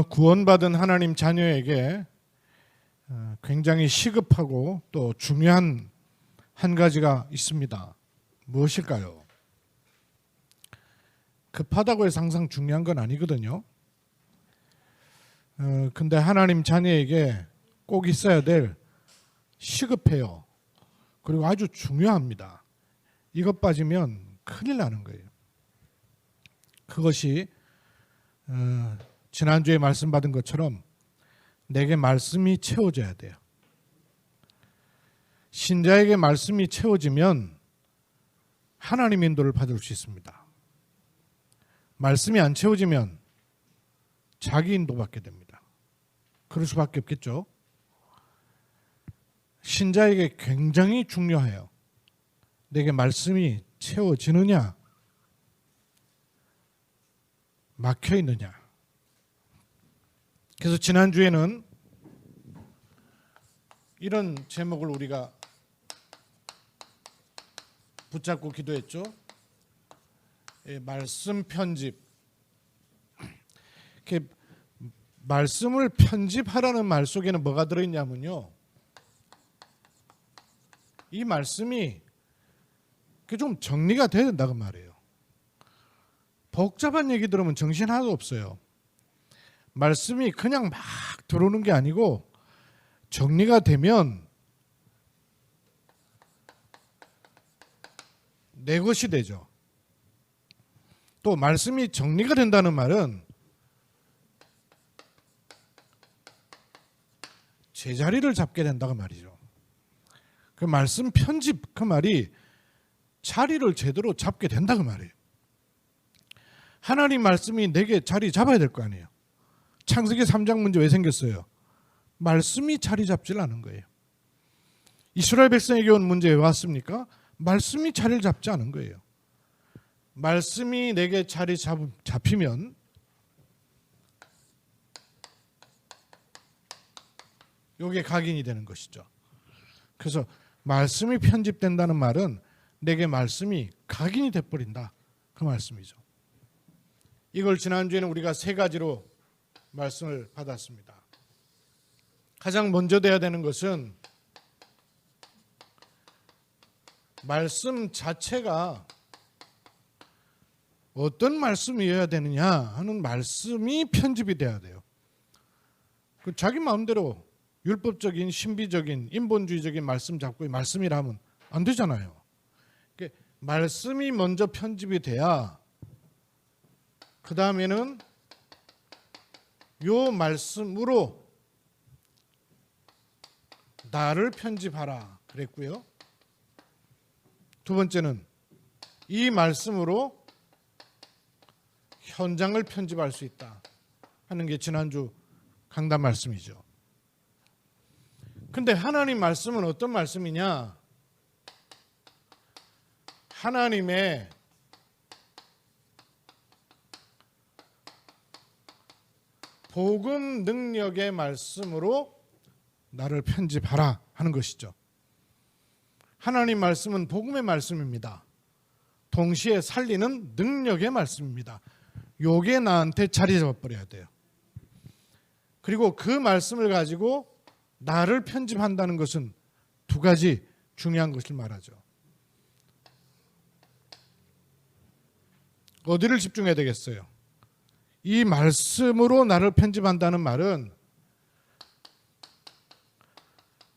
구원받은 하나님 자녀에게 굉장히 시급하고 또 중요한 한 가지가 있습니다. 무엇일까요? 급하다고 해서 항상 중요한 건 아니거든요. 근데 하나님 자녀에게 꼭 있어야 될 시급해요. 그리고 아주 중요합니다. 이것 빠지면 큰일 나는 거예요. 그것이 지난주에 말씀 받은 것처럼 내게 말씀이 채워져야 돼요. 신자에게 말씀이 채워지면 하나님 인도를 받을 수 있습니다. 말씀이 안 채워지면 자기 인도받게 됩니다. 그럴 수밖에 없겠죠. 신자에게 굉장히 중요해요. 내게 말씀이 채워지느냐, 막혀 있느냐. 그래서 지난주에는 이런 제목을 우리가 붙잡고 기도했죠. 말씀 편집. 이렇게 말씀을 편집하라는 말 속에는 뭐가 들어있냐면요, 이 말씀이 좀 정리가 돼야 된다고 말이에요. 복잡한 얘기 들으면 정신 하나도 없어요. 말씀이 그냥 막 들어오는 게 아니고 정리가 되면 내 것이 되죠. 또 말씀이 정리가 된다는 말은 제자리를 잡게 된다고 말이죠. 그 말씀 편집 그 말이 자리를 제대로 잡게 된다고 말이에요. 하나님 말씀이 내게 자리 잡아야 될 거 아니에요. 창세기 3장 문제 왜 생겼어요? 말씀이 자리 잡질 않은 거예요. 이스라엘 백성에게 온 문제 왜 왔습니까? 말씀이 자리를 잡지 않은 거예요. 말씀이 내게 자리 잡히면 이게 각인이 되는 것이죠. 그래서 말씀이 편집된다는 말은 내게 말씀이 각인이 돼버린다, 그 말씀이죠. 이걸 지난주에는 우리가 세 가지로 말씀을 받았습니다. 가장 먼저 돼야 되는 것은 말씀 자체가 어떤 말씀이어야 되느냐 하는 말씀이 편집이 돼야 돼요. 자기 마음대로 율법적인 신비적인 인본주의적인 말씀 잡고 말씀이라 하면 안 되잖아요. 말씀이 먼저 편집이 돼야 그 다음에는 요 말씀으로 나를 편집하라 그랬고요. 두 번째는 이 말씀으로 현장을 편집할 수 있다 하는 게 지난주 강단 말씀이죠. 근데 하나님 말씀은 어떤 말씀이냐? 하나님의 복음 능력의 말씀으로 나를 편집하라 하는 것이죠. 하나님 말씀은 복음의 말씀입니다. 동시에 살리는 능력의 말씀입니다. 요게 나한테 자리 잡아버려야 돼요. 그리고 그 말씀을 가지고 나를 편집한다는 것은 두 가지 중요한 것을 말하죠. 어디를 집중해야 되겠어요? 이 말씀으로 나를 편집한다는 말은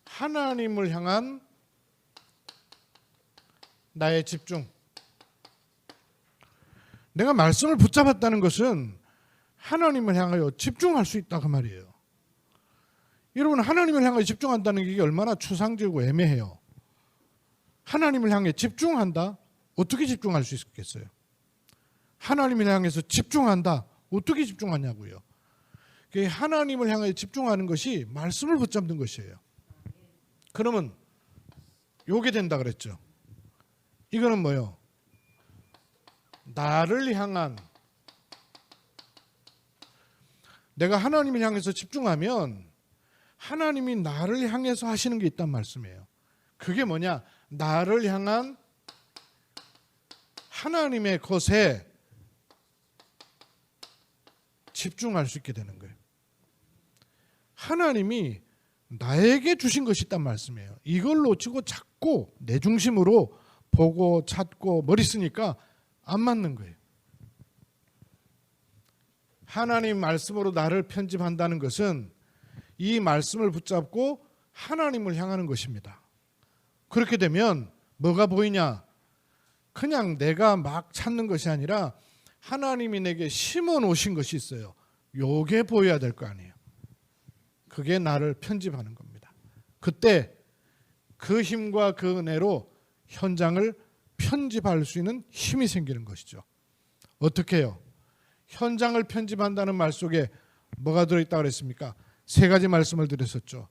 하나님을 향한 나의 집중. 내가 말씀을 붙잡았다는 것은 하나님을 향하여 집중할 수 있다 그 말이에요. 여러분, 하나님을 향하여 집중한다는 게 얼마나 추상적이고 애매해요. 하나님을 향해 집중한다? 어떻게 집중할 수 있겠어요? 하나님을 향해서 집중한다? 어떻게 집중하냐고요. 하나님을 향해 집중하는 것이 말씀을 붙잡는 것이에요. 그러면 요게 된다 그랬죠. 이거는 뭐요? 나를 향한, 내가 하나님을 향해서 집중하면 하나님이 나를 향해서 하시는 게 있단 말씀이에요. 그게 뭐냐? 나를 향한 하나님의 것에 집중할 수 있게 되는 거예요. 하나님이 나에게 주신 것이 있단 말씀이에요. 이걸 놓치고 자꾸 내 중심으로 보고 찾고 머리 쓰니까 안 맞는 거예요. 하나님 말씀으로 나를 편집한다는 것은 이 말씀을 붙잡고 하나님을 향하는 것입니다. 그렇게 되면 뭐가 보이냐? 그냥 내가 막 찾는 것이 아니라 하나님이 내게 심어 놓으신 것이 있어요. 요게 보여야 될 거 아니에요. 그게 나를 편집하는 겁니다. 그때 그 힘과 그 은혜로 현장을 편집할 수 있는 힘이 생기는 것이죠. 어떻게 해요? 현장을 편집한다는 말 속에 뭐가 들어있다고 그랬습니까? 세 가지 말씀을 드렸었죠.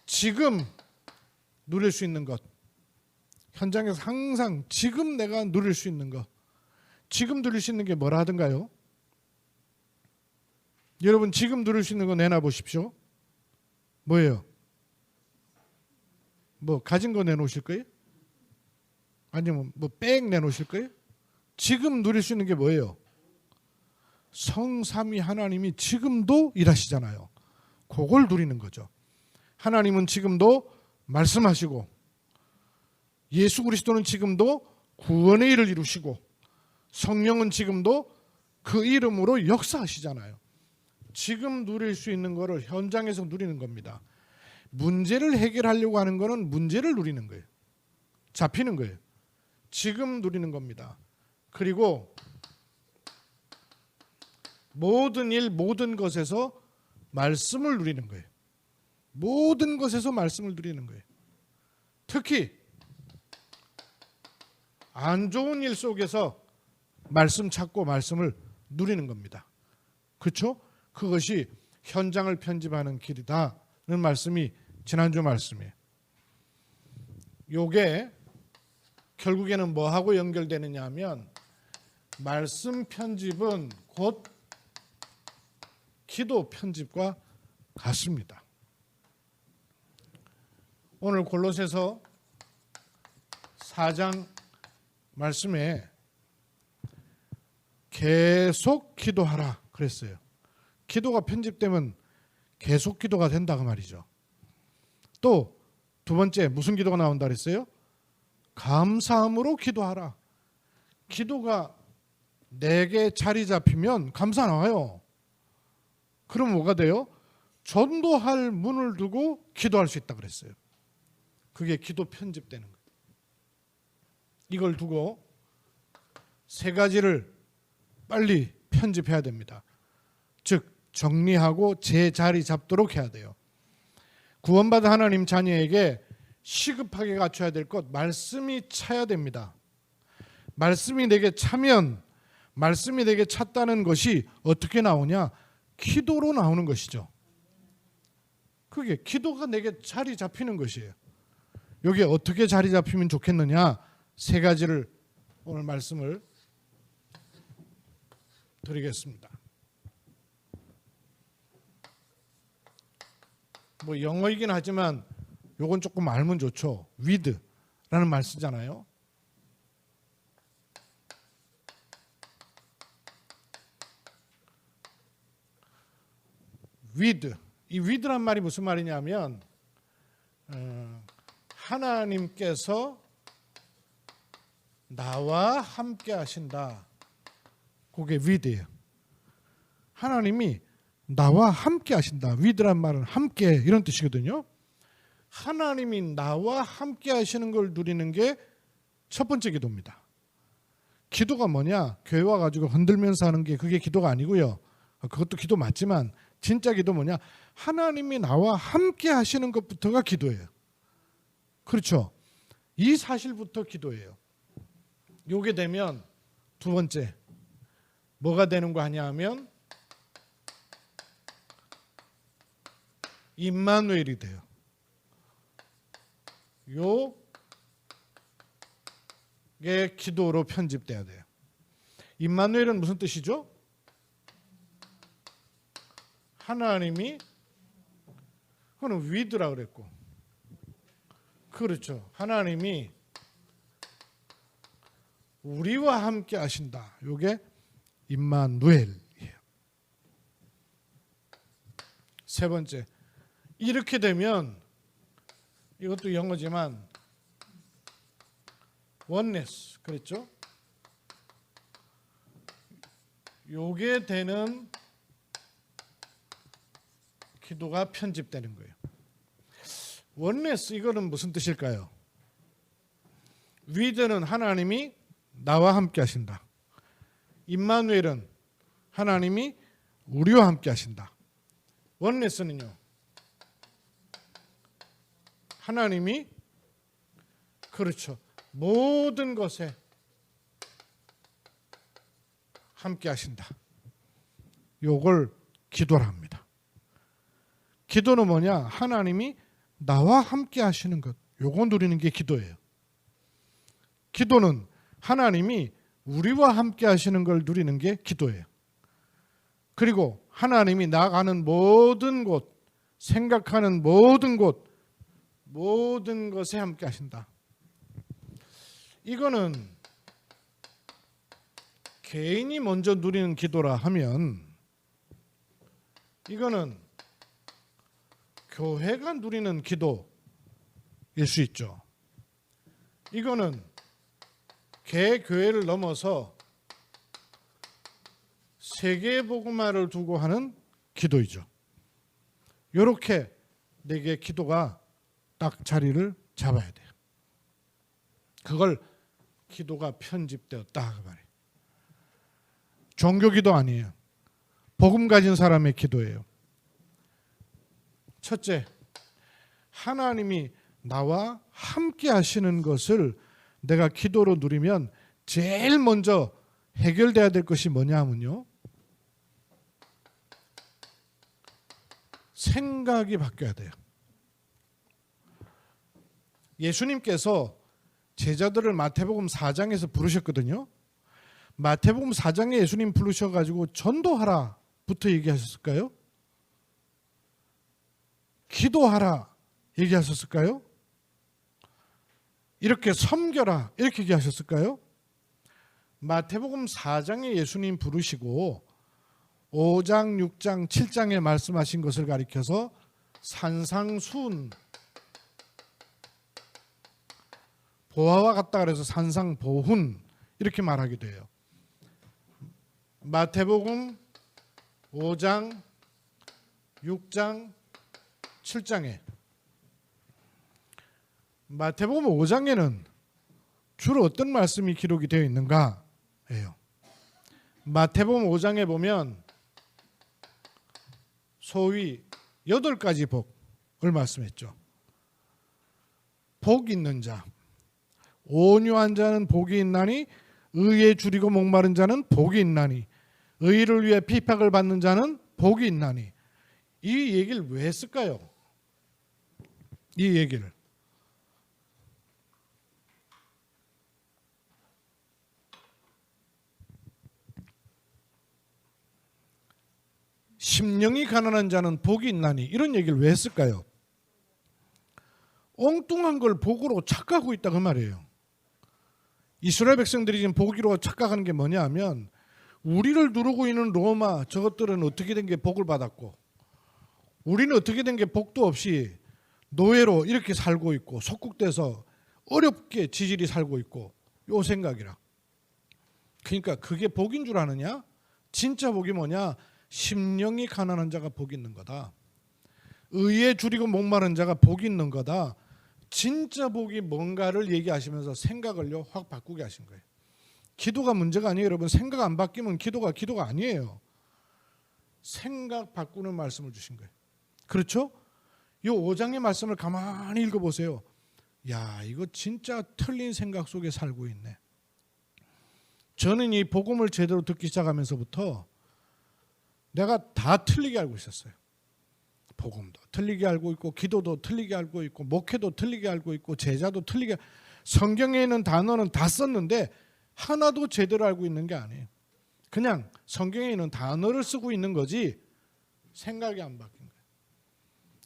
지금 누릴 수 있는 것. 현장에서 항상 지금 내가 누릴 수 있는 것. 지금 누릴 수 있는 게 뭐라 하던가요? 여러분 지금 누릴 수 있는 거 내놔보십시오. 뭐예요? 뭐 가진 거 내놓으실 거예요? 아니면 뭐 백 내놓으실 거예요? 지금 누릴 수 있는 게 뭐예요? 성삼위 하나님이 지금도 일하시잖아요. 그걸 누리는 거죠. 하나님은 지금도 말씀하시고 예수 그리스도는 지금도 구원의 일을 이루시고 성령은 지금도 그 이름으로 역사하시잖아요. 지금 누릴 수 있는 거를 현장에서 누리는 겁니다. 문제를 해결하려고 하는 거는 문제를 누리는 거예요. 잡히는 거예요. 지금 누리는 겁니다. 그리고 모든 일, 모든 것에서 말씀을 누리는 거예요. 모든 것에서 말씀을 누리는 거예요. 특히 안 좋은 일 속에서 말씀 찾고 말씀을 누리는 겁니다. 그렇죠? 그것이 현장을 편집하는 길이다는 말씀이 지난주 말씀이에요. 요게 결국에는 뭐하고 연결되느냐 하면 말씀 편집은 곧 기도 편집과 같습니다. 오늘 골로새서 4장 말씀에 계속 기도하라 그랬어요. 기도가 편집되면 계속 기도가 된다 그 말이죠. 또 두 번째 무슨 기도가 나온다 그랬어요? 감사함으로 기도하라. 기도가 내게 자리 잡히면 감사 나와요. 그럼 뭐가 돼요? 전도할 문을 두고 기도할 수 있다 그랬어요. 그게 기도 편집되는 거예요. 이걸 두고 세 가지를 빨리 편집해야 됩니다. 즉 정리하고 제자리 잡도록 해야 돼요. 구원받은 하나님 자녀에게 시급하게 갖춰야 될 것, 말씀이 차야 됩니다. 말씀이 내게 차면 말씀이 내게 찼다는 것이 어떻게 나오냐? 기도로 나오는 것이죠. 그게 기도가 내게 자리 잡히는 것이에요. 여기에 어떻게 자리 잡히면 좋겠느냐? 세 가지를 오늘 말씀을 드리겠습니다. 뭐 영어이긴 하지만 요건 조금 알면 좋죠. with라는 말 쓰잖아요. with. 이 with란 말이 무슨 말이냐면 하나님께서 나와 함께 하신다. 그게 with예요. 하나님이 나와 함께 하신다. with란 말은 함께 이런 뜻이거든요. 하나님이 나와 함께 하시는 걸 누리는 게 첫 번째 기도입니다. 기도가 뭐냐? 교회 와가지고 흔들면서 하는 게 그게 기도가 아니고요. 그것도 기도 맞지만 진짜 기도 뭐냐? 하나님이 나와 함께 하시는 것부터가 기도예요. 그렇죠? 이 사실부터 기도예요. 요게 되면 두 번째 뭐가 되는 거 아니야 하면 임마누엘이 돼요. 요게 기도로 편집돼야 돼요. 임마누엘은 무슨 뜻이죠? 하나님이 그거는 with라 그랬고 그렇죠. 하나님이 우리와 함께 하신다. 요게 임마누엘이에요. 세 번째, 이렇게 되면 이것도 영어지만 oneness 그랬죠? 요게 되는 기도가 편집되는 거예요. oneness 이거는 무슨 뜻일까요? 위드는 하나님이 나와 함께 하신다. 임마누엘은 하나님이 우리와 함께 하신다. oneness는요, 하나님이 그렇죠, 모든 것에 함께 하신다. 요걸 기도라 합니다. 기도는 뭐냐? 하나님이 나와 함께 하시는 것, 요거 누리는 게 기도예요. 기도는 하나님이 우리와 함께 하시는 걸 누리는 게 기도예요. 그리고 하나님이 나가는 모든 곳, 생각하는 모든 곳, 모든 것에 함께 하신다. 이거는 개인이 먼저 누리는 기도라 하면 이거는 교회가 누리는 기도일 수 있죠. 이거는 개교회를 넘어서 세계복음화를 두고 하는 기도이죠. 이렇게 네 개의 기도가 딱 자리를 잡아야 돼요. 그걸 기도가 편집되었다 그 말이에요. 종교기도 아니에요. 복음 가진 사람의 기도예요. 첫째, 하나님이 나와 함께 하시는 것을 내가 기도로 누리면 제일 먼저 해결돼야 될 것이 뭐냐 하면요, 생각이 바뀌어야 돼요. 예수님께서 제자들을 마태복음 4장에서 부르셨거든요. 마태복음 4장에 예수님 부르셔가지고 전도하라 부터 얘기하셨을까요? 기도하라 얘기하셨을까요? 이렇게 섬겨라 이렇게 얘기하셨을까요? 마태복음 4장에 예수님 부르시고 5장, 6장, 7장에 말씀하신 것을 가리켜서 산상수훈, 보화와 같다 그래서 산상보훈 이렇게 말하기도 해요. 마태복음 5장, 6장, 7장에 마태복음 5장에는 주로 어떤 말씀이 기록이 되어 있는가 해요. 마태복음 5장에 보면 소위 8가지 복을 말씀했죠. 복 있는 자, 온유한 자는 복이 있나니 의에 줄이고 목마른 자는 복이 있나니 의를 위해 핍박을 받는 자는 복이 있나니. 이 얘기를 왜 했을까요? 이 얘기를 심령이 가난한 자는 복이 있나니 이런 얘기를 왜 했을까요? 엉뚱한 걸 복으로 착각하고 있다 그 말이에요. 이스라엘 백성들이 지금 복으로 착각하는 게 뭐냐 하면 우리를 누르고 있는 로마 저것들은 어떻게 된 게 복을 받았고 우리는 어떻게 된 게 복도 없이 노예로 이렇게 살고 있고 속국돼서 어렵게 지질이 살고 있고 요 생각이라. 그러니까 그게 복인 줄 아느냐? 진짜 복이 뭐냐? 심령이 가난한 자가 복이 있는 거다. 의에 줄이고 목마른 자가 복이 있는 거다. 진짜 복이 뭔가를 얘기하시면서 생각을요 확 바꾸게 하신 거예요. 기도가 문제가 아니에요. 여러분, 생각 안 바뀌면 기도가 아니에요. 생각 바꾸는 말씀을 주신 거예요. 그렇죠? 이 5장의 말씀을 가만히 읽어보세요. 야, 이거 진짜 틀린 생각 속에 살고 있네. 저는 이 복음을 제대로 듣기 시작하면서부터 내가 다 틀리게 알고 있었어요. 복음도 틀리게 알고 있고 기도도 틀리게 알고 있고 목회도 틀리게 알고 있고 제자도 틀리게, 성경에 있는 단어는 다 썼는데 하나도 제대로 알고 있는 게 아니에요. 그냥 성경에 있는 단어를 쓰고 있는 거지 생각이 안 바뀐 거예요.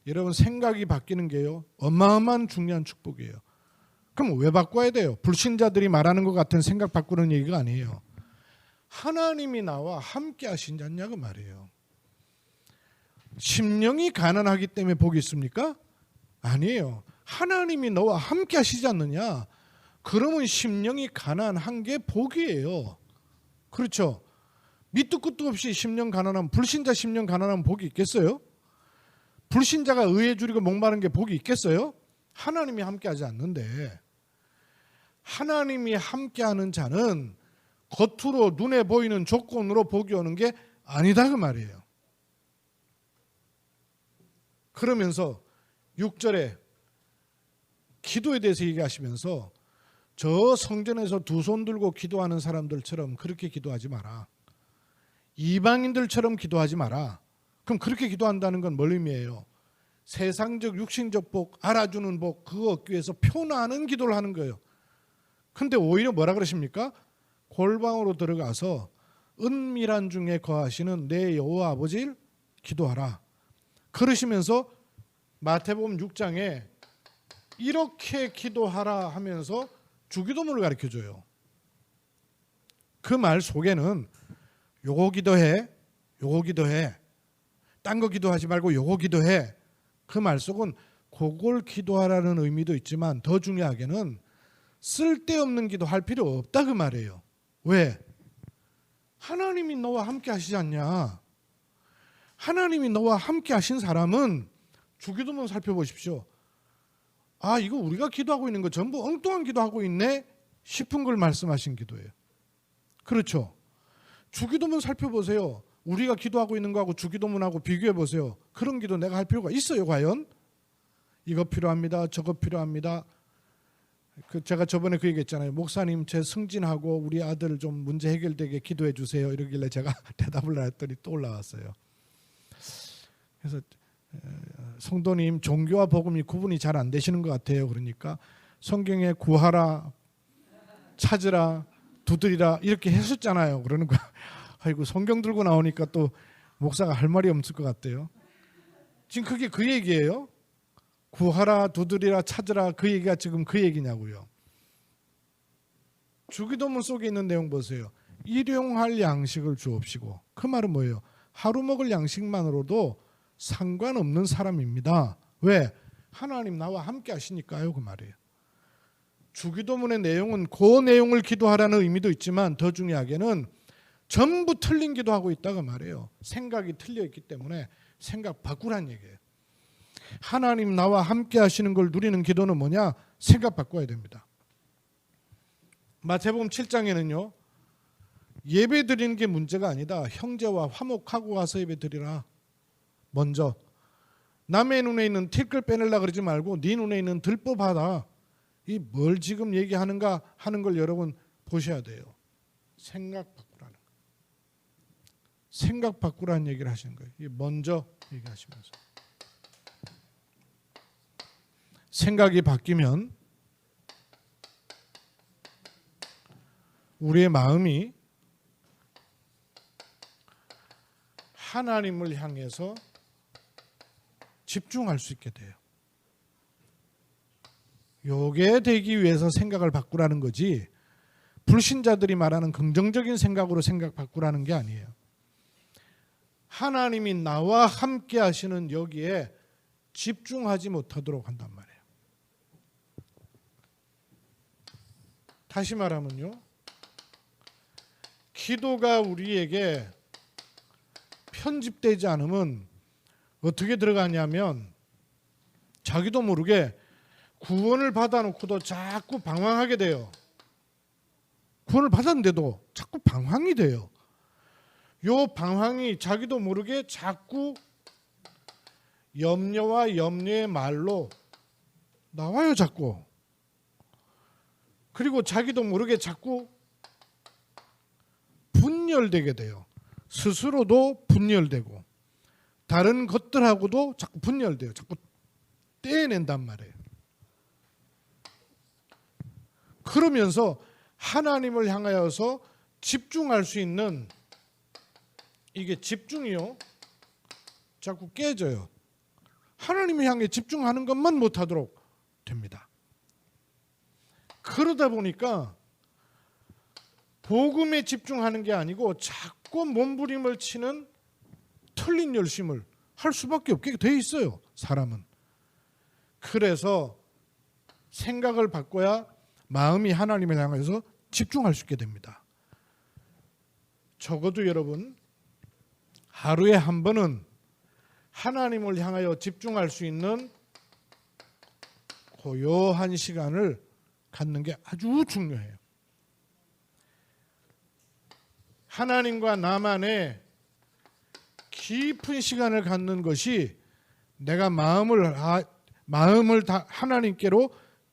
여러분, 생각이 바뀌는 게요 어마어마한 중요한 축복이에요. 그럼 왜 바꿔야 돼요? 불신자들이 말하는 것 같은 생각 바꾸는 얘기가 아니에요. 하나님이 나와 함께 하시지 않냐고 말이에요. 심령이 가난하기 때문에 복이 있습니까? 아니에요. 하나님이 너와 함께 하시지 않느냐? 그러면 심령이 가난한 게 복이에요. 그렇죠? 밑도 끝도 없이 심령 가난하면, 불신자 심령 가난하면 복이 있겠어요? 불신자가 의에 줄이고 목마른 게 복이 있겠어요? 하나님이 함께하지 않는데, 하나님이 함께하는 자는 겉으로 눈에 보이는 조건으로 복이 오는 게 아니다 그 말이에요. 그러면서 6절에 기도에 대해서 얘기하시면서 저 성전에서 두 손 들고 기도하는 사람들처럼 그렇게 기도하지 마라. 이방인들처럼 기도하지 마라. 그럼 그렇게 기도한다는 건 뭘 의미해요? 세상적 육신적 복, 알아주는 복, 그거 얻기 위해서 표나는 기도를 하는 거예요. 근데 오히려 뭐라 그러십니까? 골방으로 들어가서 은밀한 중에 거하시는 내 여호와 아버지를 기도하라. 그러시면서 마태복음 6장에 이렇게 기도하라 하면서 주기도문을 가르쳐줘요. 그 말 속에는 요거 기도해, 요거 기도해, 딴 거 기도하지 말고 요거 기도해. 그 말 속은 그걸 기도하라는 의미도 있지만 더 중요하게는 쓸데없는 기도할 필요 없다 그 말이에요. 왜? 하나님이 너와 함께 하시지 않냐? 하나님이 너와 함께 하신 사람은 주기도문 살펴보십시오. 아, 이거 우리가 기도하고 있는 거 전부 엉뚱한 기도하고 있네 싶은 걸 말씀하신 기도예요. 그렇죠? 주기도문 살펴보세요. 우리가 기도하고 있는 거하고 주기도문하고 비교해 보세요. 그런 기도 내가 할 필요가 있어요 과연? 이거 필요합니다. 저거 필요합니다. 제가 저번에 그 얘기했잖아요. 목사님 제 승진하고 우리 아들 좀 문제 해결되게 기도해 주세요. 이러길래 제가 대답을 했더니 또 올라왔어요. 그래서 성도님 종교와 복음이 구분이 잘 안 되시는 것 같아요. 그러니까 성경에 구하라, 찾으라, 두드리라 이렇게 했었잖아요. 그러는 거야. 아이고 성경 들고 나오니까 또 목사가 할 말이 없을 것 같대요. 지금 그게 그 얘기예요. 구하라, 두드리라, 찾으라 그 얘기가 지금 그 얘기냐고요. 주기도문 속에 있는 내용 보세요. 일용할 양식을 주옵시고. 그 말은 뭐예요? 하루 먹을 양식만으로도 상관없는 사람입니다. 왜? 하나님 나와 함께 하시니까요. 그 말이에요. 주기도문의 내용은 그 내용을 기도하라는 의미도 있지만 더 중요하게는 전부 틀린 기도하고 있다고 말해요. 생각이 틀려 있기 때문에 생각 바꾸란 얘기예요. 하나님 나와 함께 하시는 걸 누리는 기도는 뭐냐? 생각 바꿔야 됩니다. 마태복음 7장에는요. 예배 드리는 게 문제가 아니다. 형제와 화목하고 와서 예배 드리라. 먼저 남의 눈에 있는 티끌 빼내려고 그러지 말고 네 눈에 있는 들보 받아. 이 뭘 지금 얘기하는가 하는 걸 여러분 보셔야 돼요. 생각 바꾸라는 거. 생각 바꾸라는 얘기를 하시는 거예요. 먼저 얘기하시면서. 생각이 바뀌면 우리의 마음이 하나님을 향해서 집중할 수 있게 돼요. 요게 되기 위해서 생각을 바꾸라는 거지 불신자들이 말하는 긍정적인 생각으로 생각 바꾸라는 게 아니에요. 하나님이 나와 함께 하시는 여기에 집중하지 못하도록 한단 말이에요. 다시 말하면요. 기도가 우리에게 편집되지 않으면 어떻게 들어가냐면 자기도 모르게 구원을 받아놓고도 자꾸 방황하게 돼요. 구원을 받았는데도 자꾸 방황이 돼요. 요 방황이 자기도 모르게 자꾸 염려와 염려의 말로 나와요. 자꾸. 그리고 자기도 모르게 자꾸 분열되게 돼요. 스스로도 분열되고 다른 것들하고도 자꾸 분열돼요. 자꾸 떼낸단 말이에요. 그러면서 하나님을 향하여서 집중할 수 있는 이게 집중이요. 자꾸 깨져요. 하나님을 향해 집중하는 것만 못하도록 됩니다. 그러다 보니까 복음에 집중하는 게 아니고 자꾸 몸부림을 치는 틀린 열심을 할 수밖에 없게 돼 있어요, 사람은. 그래서 생각을 바꿔야 마음이 하나님을 향해서 집중할 수 있게 됩니다. 적어도 여러분 하루에 한 번은 하나님을 향하여 집중할 수 있는 고요한 시간을 갖는 게 아주 중요해요. 하나님과 나만의 깊은 시간을 갖는 것이 내가 마음을 다 하나님께로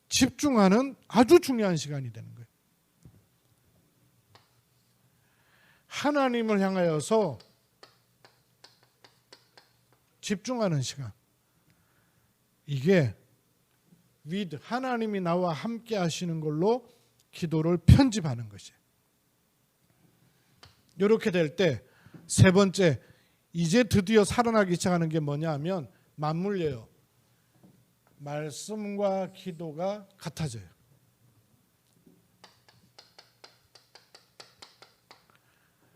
집중하는 아주 중요한 시간이 되는 거예요. 하나님을 향하여서 집중하는 시간. 이게 with 하나님이 나와 함께 하시는 걸로 기도를 편집하는 것이에요. 이렇게 될 때 세 번째, 이제 드디어 살아나기 시작하는 게 뭐냐 하면 맞물려요. 말씀과 기도가 같아져요.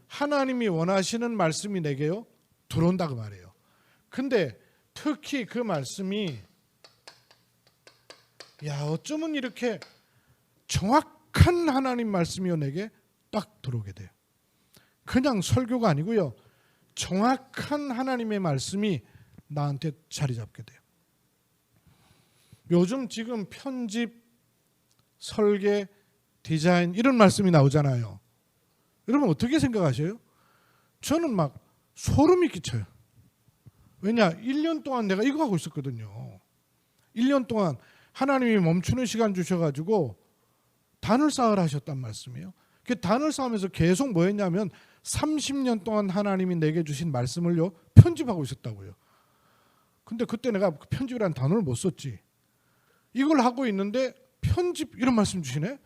하나님이 원하시는 말씀이 내게요 들어온다 그 말이에요. 근데 특히 그 말씀이 어쩌면 이렇게 정확한 하나님 말씀이요 내게 딱 들어오게 돼요. 그냥 설교가 아니고요, 정확한 하나님의 말씀이 나한테 자리 잡게 돼요. 요즘 지금 편집, 설계, 디자인 이런 말씀이 나오잖아요. 여러분 어떻게 생각하세요? 저는 막 소름이 끼쳐요. 왜냐? 1년 동안 내가 이거 하고 있었거든요. 1년 동안 하나님이 멈추는 시간 주셔가지고 단을 쌓으라 하셨단 말씀이에요. 그 단을 쌓으면서 계속 뭐 했냐면 30년 동안 하나님이 내게 주신 말씀을요 편집하고 있었다고요. 근데 그때 내가 편집이라는 단어를 못 썼지. 이걸 하고 있는데 편집 이런 말씀 주시네.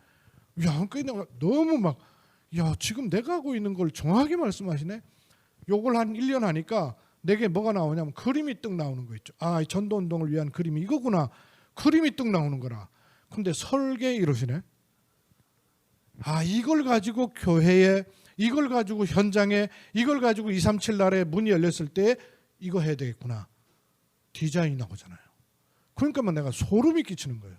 내가 너무 지금 내가 하고 있는 걸 정확하게 말씀하시네. 요걸 한 1년 하니까 내게 뭐가 나오냐면 그림이 뚝 나오는 거 있죠. 이 전도운동을 위한 그림이 이거구나. 그림이 뚝 나오는 거라. 근데 설계 이러시네. 이걸 가지고 교회에, 이걸 가지고 현장에, 이걸 가지고 237 날에 문이 열렸을 때 이거 해야 되겠구나. 디자인이 나오잖아요. 그러니까 내가 소름이 끼치는 거예요.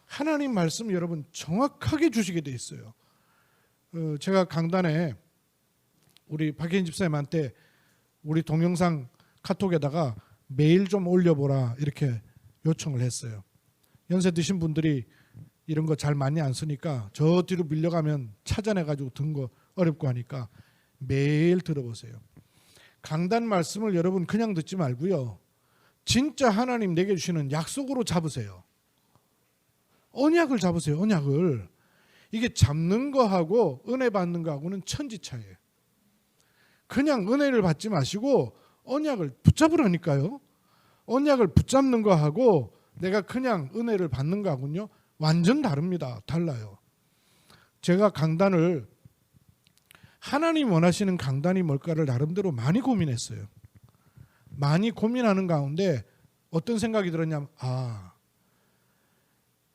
하나님 말씀 여러분 정확하게 주시게 돼 있어요. 제가 강단에 우리 박혜인 집사님한테 우리 동영상 카톡에다가 매일 좀 올려보라 이렇게 요청을 했어요. 연세 드신 분들이 이런 거 잘 많이 안 쓰니까 저 뒤로 밀려가면 찾아내가지고 듣는 거 어렵고 하니까 매일 들어보세요. 강단 말씀을 여러분 그냥 듣지 말고요, 진짜 하나님 내게 주시는 약속으로 잡으세요. 언약을 잡으세요. 언약을. 이게 잡는 거하고 은혜 받는 거하고는 천지차이에요. 그냥 은혜를 받지 마시고 언약을 붙잡으라니까요. 언약을 붙잡는 거하고 내가 그냥 은혜를 받는 거하고는요 완전 다릅니다. 달라요. 제가 강단을 하나님 원하시는 강단이 뭘까를 나름대로 많이 고민했어요. 많이 고민하는 가운데 어떤 생각이 들었냐면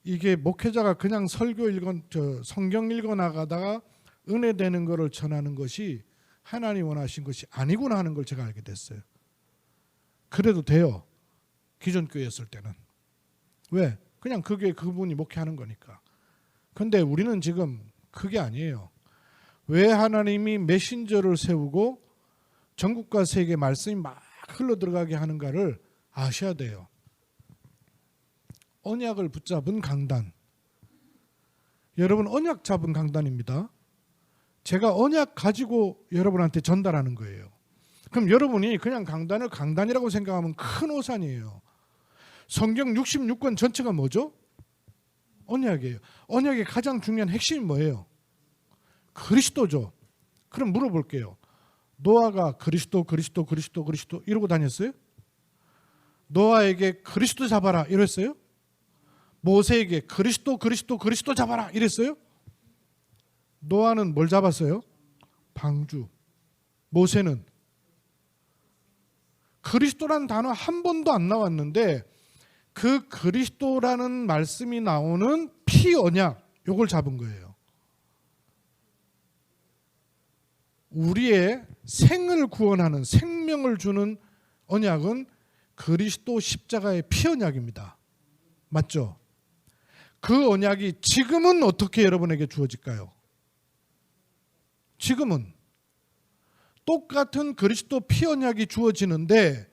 이게 목회자가 그냥 성경 읽어 나가다가 은혜 되는 것을 전하는 것이 하나님 원하신 것이 아니구나 하는 걸 제가 알게 됐어요. 그래도 돼요. 기존 교회였을 때는. 왜? 그냥 그게 그분이 목회하는 거니까. 근데 우리는 지금 그게 아니에요. 왜 하나님이 메신저를 세우고 전국과 세계 말씀이 막 흘러들어가게 하는가를 아셔야 돼요. 언약을 붙잡은 강단. 여러분 언약 잡은 강단입니다. 제가 언약 가지고 여러분한테 전달하는 거예요. 그럼 여러분이 그냥 강단을 강단이라고 생각하면 큰 오산이에요. 성경 66권 전체가 뭐죠? 언약이에요. 언약의 가장 중요한 핵심이 뭐예요? 그리스도죠. 그럼 물어볼게요. 노아가 그리스도 이러고 다녔어요? 노아에게 그리스도 잡아라 이랬어요? 모세에게 그리스도 잡아라 이랬어요? 노아는 뭘 잡았어요? 방주. 모세는 그리스도라는 단어 한 번도 안 나왔는데 그 그리스도라는 말씀이 나오는 피 언약 요걸 잡은 거예요. 우리의 생을 구원하는 생명을 주는 언약은 그리스도 십자가의 피 언약입니다. 맞죠? 그 언약이 지금은 어떻게 여러분에게 주어질까요? 지금은 똑같은 그리스도 피 언약이 주어지는데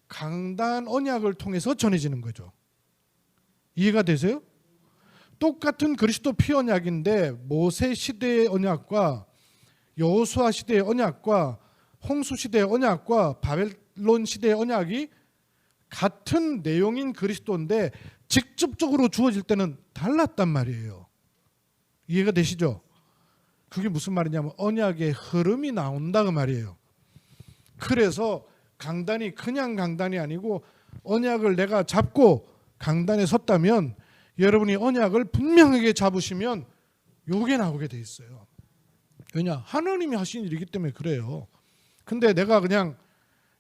강단 언약을 통해서 전해지는 거죠. 이해가 되세요? 똑같은 그리스도 피 언약인데 모세 시대의 언약과 여호수아 시대의 언약과 홍수 시대의 언약과 바벨론 시대의 언약이 같은 내용인 그리스도인데 직접적으로 주어질 때는 달랐단 말이에요. 이해가 되시죠? 그게 무슨 말이냐면 언약의 흐름이 나온다 그 말이에요. 그래서 강단이 그냥 강단이 아니고 언약을 내가 잡고 강단에 섰다면 여러분이 언약을 분명하게 잡으시면 요게 나오게 돼 있어요. 왜냐? 하나님이 하신 일이기 때문에 그래요. 근데 내가 그냥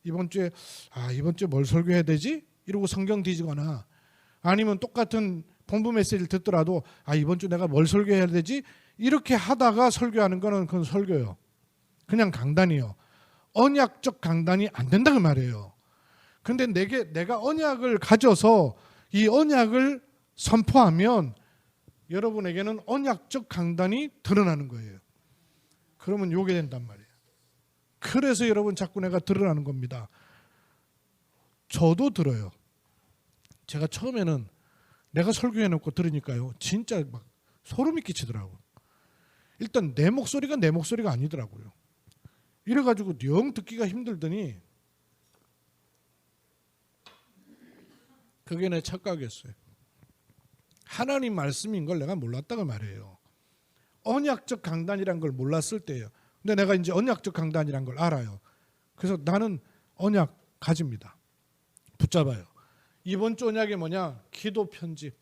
이번 주에 뭘 설교해야 되지? 이러고 성경 뒤지거나 아니면 똑같은 본부 메시지를 듣더라도 이번 주 내가 뭘 설교해야 되지? 이렇게 하다가 설교하는 거는 그건 설교예요. 그냥 강단이요. 언약적 강단이 안 된다 그 말이에요. 근데 내가 언약을 가져서 이 언약을 선포하면 여러분에게는 언약적 강단이 드러나는 거예요. 그러면 요게 된단 말이에요. 그래서 여러분 자꾸 내가 드러나는 겁니다. 저도 들어요. 제가 처음에는 내가 설교해놓고 들으니까요. 진짜 막 소름이 끼치더라고요. 일단 내 목소리가 아니더라고요. 이래가지고 영 듣기가 힘들더니 그게 내 착각이었어요. 하나님 말씀인 걸 내가 몰랐다고 말이에요. 언약적 강단이란 걸 몰랐을 때예요. 근데 내가 이제 언약적 강단이란 걸 알아요. 그래서 나는 언약 가집니다. 붙잡아요. 이번 주 언약이 뭐냐? 기도 편집.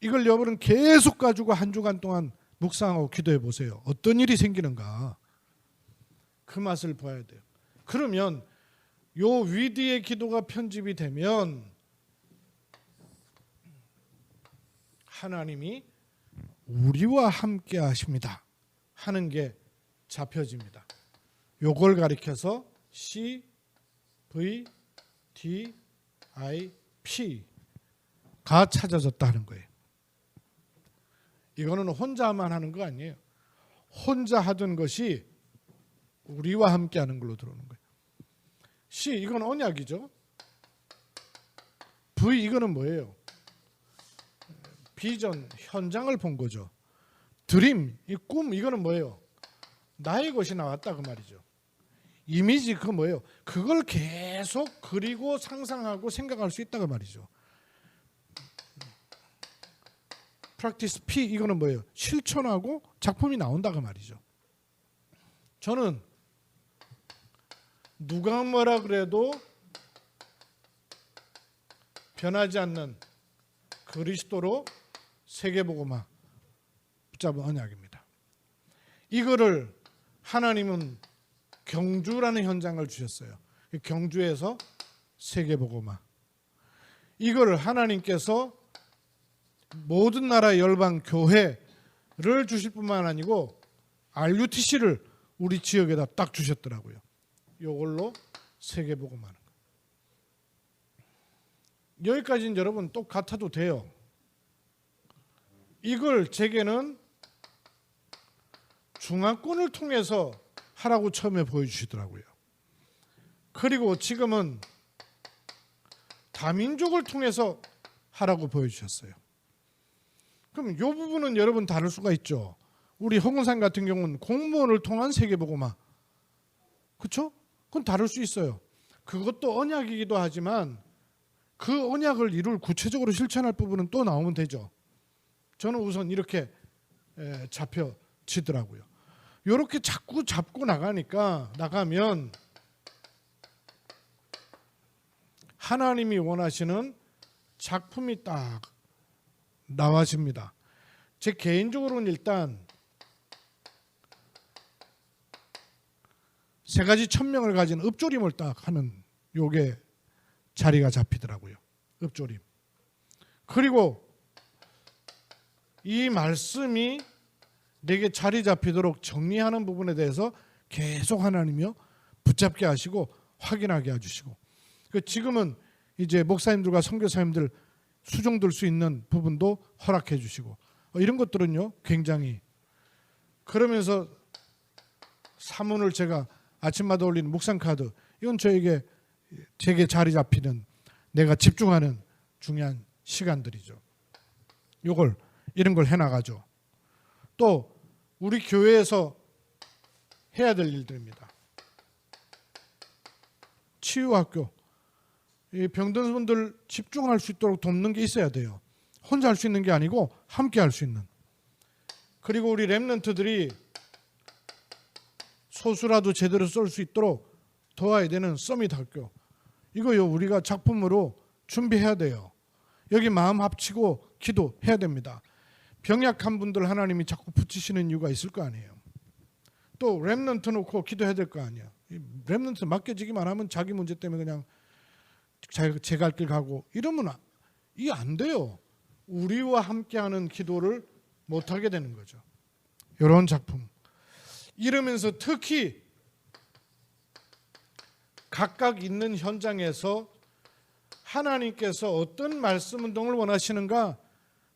이걸 여러분은 계속 가지고 한 주간 동안 묵상하고 기도해 보세요. 어떤 일이 생기는가? 그 맛을 봐야 돼요. 그러면 요 위드의 기도가 편집이 되면 하나님이 우리와 함께 하십니다 하는 게 잡혀집니다. 요걸 가리켜서 CVDIP가 찾아졌다 하는 거예요. 이거는 혼자만 하는 거 아니에요. 혼자 하던 것이 우리와 함께 하는 걸로 들어오는 거예요. C 이건 언약이죠. V 이거는 뭐예요? 비전, 현장을 본 거죠. 드림, 이 꿈 이거는 뭐예요? 나의 것이 나왔다 그 말이죠. 이미지 그거 뭐예요? 그걸 계속 그리고 상상하고 생각할 수 있다 그 말이죠. 프랙티스 P 이거는 뭐예요? 실천하고 작품이 나온다 그 말이죠. 저는 누가 뭐라 그래도 변하지 않는 그리스도로 세계복음화 붙잡은 언약입니다. 이거를 하나님은 경주라는 현장을 주셨어요. 경주에서 세계복음화. 이거를 하나님께서 모든 나라의 열방 교회를 주실 뿐만 아니고 RUTC를 우리 지역에다 딱 주셨더라고요. 이걸로 세계복음하는 거. 여기까지는 여러분 똑같아도 돼요. 이걸 제게는 중앙권을 통해서 하라고 처음에 보여주시더라고요. 그리고 지금은 다민족을 통해서 하라고 보여주셨어요. 그럼 이 부분은 여러분 다를 수가 있죠. 우리 홍은산 같은 경우는 공무원을 통한 세계복음화. 그렇죠? 그건 다를 수 있어요. 그것도 언약이기도 하지만 그 언약을 이룰 구체적으로 실천할 부분은 또 나오면 되죠. 저는 우선 이렇게 잡혀지더라고요. 이렇게 자꾸 잡고 나가면 하나님이 원하시는 작품이 딱 나와집니다. 제 개인적으로는 일단 세 가지 천명을 가진 읍조림을 딱 하는 요게 자리가 잡히더라고요. 읍조림. 그리고 이 말씀이 내게 자리 잡히도록 정리하는 부분에 대해서 계속 하나님이요 붙잡게 하시고 확인하게 해주시고, 지금은 이제 목사님들과 선교사님들 수종들 수 있는 부분도 허락해 주시고, 이런 것들은요 굉장히, 그러면서 사문을 제가 아침마다 올리는 묵상 카드, 이건 제게 자리 잡히는, 내가 집중하는 중요한 시간들이죠. 요걸 이런 걸 해나가죠. 또 우리 교회에서 해야 될 일들입니다. 치유학교, 이 병든 분들 집중할 수 있도록 돕는 게 있어야 돼요. 혼자 할 수 있는 게 아니고 함께 할 수 있는. 그리고 우리 렘넌트들이 소수라도 제대로 쏠 수 있도록 도와야 되는 서밋 학교, 이거요 우리가 작품으로 준비해야 돼요. 여기 마음 합치고 기도해야 됩니다. 병약한 분들 하나님이 자꾸 붙이시는 이유가 있을 거 아니에요. 또 렘넌트 놓고 기도해야 될 거 아니에요. 렘넌트 맡겨지기만 하면 자기 문제 때문에 그냥 제 갈 길 가고 이러면 이게 안 돼요. 우리와 함께하는 기도를 못하게 되는 거죠. 이런 작품. 이러면서 특히 각각 있는 현장에서 하나님께서 어떤 말씀 운동을 원하시는가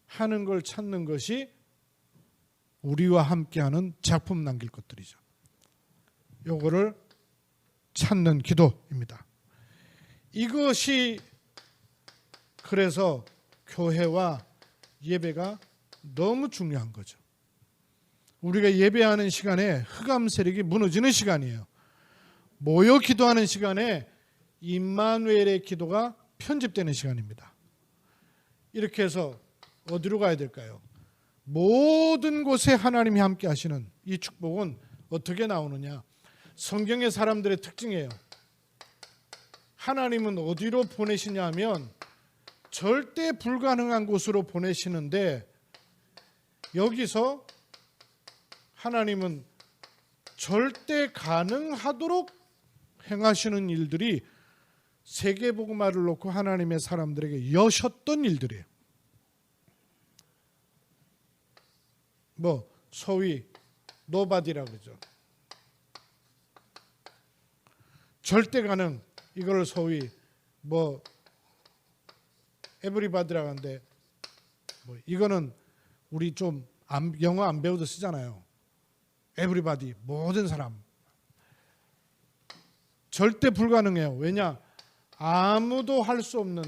하는 걸 찾는 것이 우리와 함께하는 작품 남길 것들이죠. 요거를 찾는 기도입니다. 이것이 그래서 교회와 예배가 너무 중요한 거죠. 우리가 예배하는 시간에 흑암 세력이 무너지는 시간이에요. 모여 기도하는 시간에 임마누엘의 기도가 편집되는 시간입니다. 이렇게 해서 어디로 가야 될까요? 모든 곳에 하나님이 함께 하시는 이 축복은 어떻게 나오느냐? 성경의 사람들의 특징이에요. 하나님은 어디로 보내시냐 하면 절대 불가능한 곳으로 보내시는데, 여기서 하나님은 절대 가능하도록 행하시는 일들이 세계복음화를 놓고 하나님의 사람들에게 여셨던 일들이에요. 소위 노바디라고 그러죠. 절대 가능, 이걸 소위 에브리바디라고 하는데, 이거는 우리 좀 영어 안 배워도 쓰잖아요. 에브리바디, 모든 사람. 절대 불가능해요. 왜냐? 아무도 할 수 없는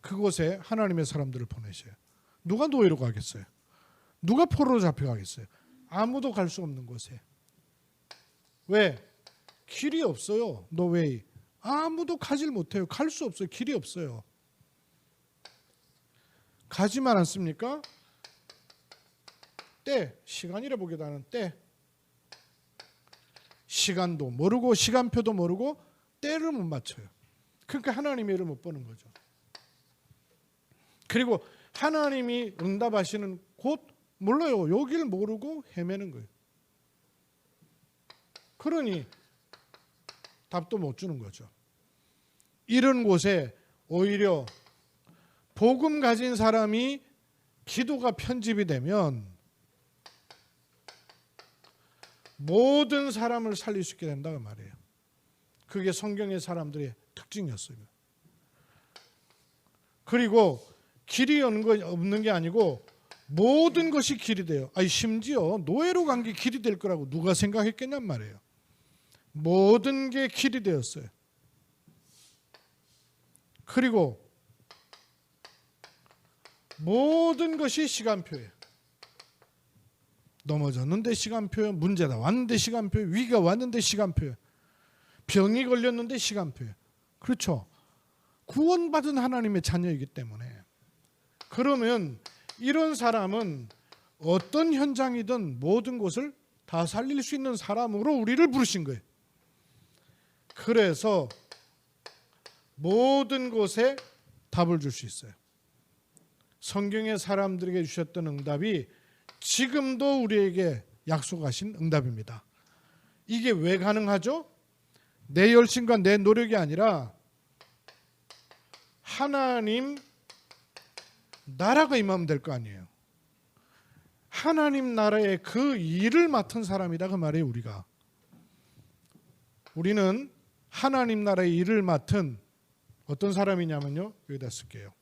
그곳에 하나님의 사람들을 보내셔요. 누가 노예로 가겠어요? 누가 포로로 잡혀가겠어요? 아무도 갈 수 없는 곳에. 왜? 길이 없어요. 노웨이. 아무도 가질 못해요. 갈 수 없어요. 길이 없어요. 가지만 않습니까? 시간이라 보기도 하는 시간도 모르고 시간표도 모르고 때를 못 맞춰요. 그러니까 하나님의 일을 못 보는 거죠. 그리고 하나님이 응답하시는 곳 몰라요. 여기를 모르고 헤매는 거예요. 그러니 답도 못 주는 거죠. 이런 곳에 오히려 복음 가진 사람이 기도가 편집이 되면 모든 사람을 살릴 수 있게 된다고 말해요. 그게 성경의 사람들의 특징이었어요. 그리고 길이 없는 게 아니고 모든 것이 길이 돼요. 심지어 노예로 간 게 길이 될 거라고 누가 생각했겠냔 말이에요. 모든 게 길이 되었어요. 그리고 모든 것이 시간표예요. 넘어졌는데 시간표예요. 문제가 왔는데 시간표예요. 위기가 왔는데 시간표예요. 병이 걸렸는데 시간표예요. 그렇죠. 구원받은 하나님의 자녀이기 때문에. 그러면 이런 사람은 어떤 현장이든 모든 곳을 다 살릴 수 있는 사람으로 우리를 부르신 거예요. 그래서 모든 곳에 답을 줄 수 있어요. 성경의 사람들에게 주셨던 응답이 지금도 우리에게 약속하신 응답입니다. 이게 왜 가능하죠? 내 열심과 내 노력이 아니라 하나님 나라가 임하면 될 거 아니에요. 하나님 나라의 그 일을 맡은 사람이다 그 말이에요. 우리는 하나님 나라의 일을 맡은 어떤 사람이냐면요, 여기다 쓸게요.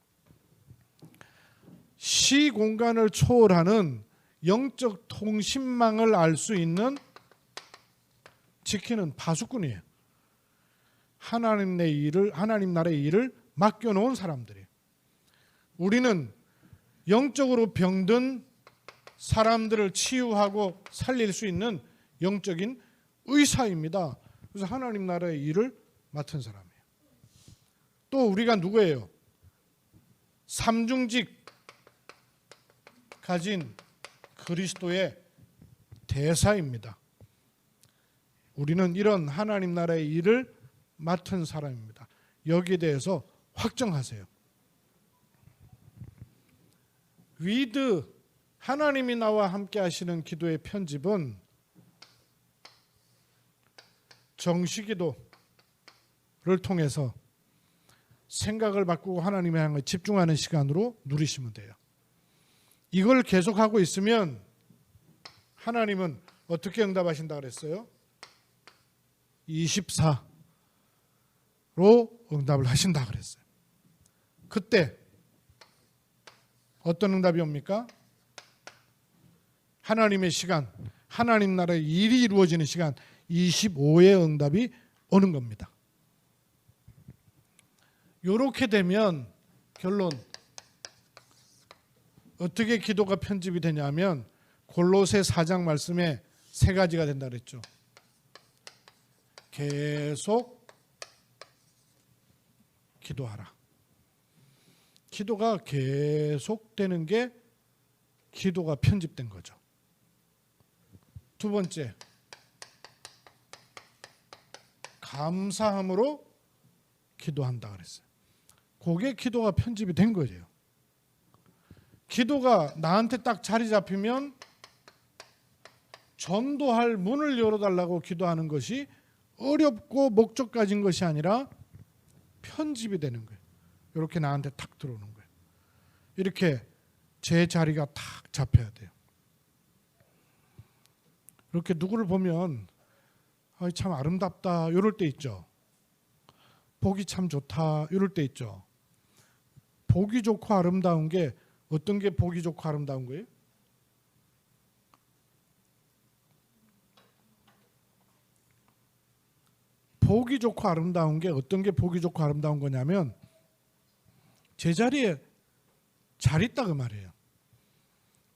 시공간을 초월하는 영적 통신망을 알 수 있는 지키는 파수꾼이에요. 하나님 나라의 일을 맡겨놓은 사람들이에요. 우리는 영적으로 병든 사람들을 치유하고 살릴 수 있는 영적인 의사입니다. 그래서 하나님 나라의 일을 맡은 사람이에요. 또 우리가 누구예요? 삼중직 가진 그리스도의 대사입니다. 우리는 이런 하나님 나라의 일을 맡은 사람입니다. 여기에 대해서 확정하세요. 위드 하나님이 나와 함께 하시는 기도의 편집은 정시기도를 통해서 생각을 바꾸고 하나님의 향해 집중하는 시간으로 누리시면 돼요. 이걸 계속하고 있으면 하나님은 어떻게 응답하신다 그랬어요? 24로 응답을 하신다 그랬어요. 그때 어떤 응답이 옵니까? 하나님의 시간, 하나님 나라의 일이 이루어지는 시간 25의 응답이 오는 겁니다. 이렇게 되면 결론 어떻게 기도가 편집이 되냐면 골로새 4장 말씀에 세 가지가 된다 그랬죠. 계속 기도하라. 기도가 계속되는 게 기도가 편집된 거죠. 두 번째, 감사함으로 기도한다 그랬어요. 그게 기도가 편집이 된 거예요. 기도가 나한테 딱 자리 잡히면 전도할 문을 열어달라고 기도하는 것이 어렵고 목적 가진 것이 아니라 편집이 되는 거예요. 이렇게 나한테 탁 들어오는 거예요. 이렇게 제 자리가 탁 잡혀야 돼요. 이렇게 누구를 보면 참 아름답다 이럴 때 있죠. 보기 참 좋다 이럴 때 있죠. 보기 좋고 아름다운 게 어떤 게 보기 좋고 아름다운 거예요? 보기 좋고 아름다운 게 어떤 게 보기 좋고 아름다운 거냐면 제 자리에 잘 있다 그 말이에요.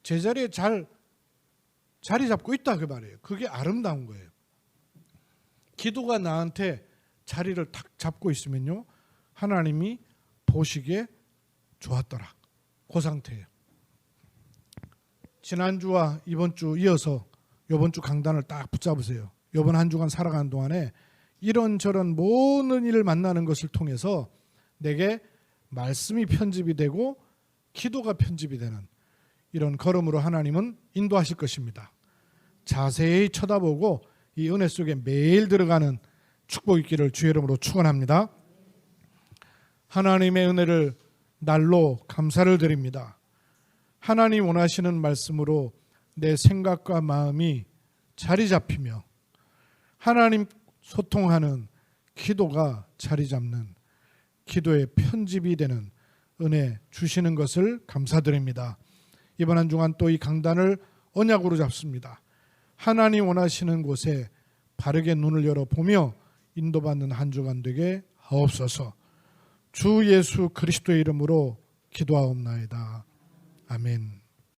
제 자리에 자리 잡고 있다 그 말이에요. 그게 아름다운 거예요. 기도가 나한테 자리를 탁 잡고 있으면요, 하나님이 보시기에 좋았더라. 그 상태예요. 지난주와 이번 주 이어서 이번 주 강단을 딱 붙잡으세요. 이번 한 주간 살아가는 동안에 이런저런 모든 일을 만나는 것을 통해서 내게 말씀이 편집이 되고 기도가 편집이 되는 이런 걸음으로 하나님은 인도하실 것입니다. 자세히 쳐다보고 이 은혜 속에 매일 들어가는 축복 있기를 주의 이름으로 축원합니다. 하나님의 은혜를 날로 감사를 드립니다. 하나님 원하시는 말씀으로 내 생각과 마음이 자리 잡히며 하나님 소통하는 기도가 자리 잡는 기도의 편집이 되는 은혜 주시는 것을 감사드립니다. 이번 한 주간 또 이 강단을 언약으로 잡습니다. 하나님 원하시는 곳에 바르게 눈을 열어보며 인도받는 한 주간 되게 하옵소서. 주 예수 그리스도의 이름으로 기도하옵나이다. 아멘.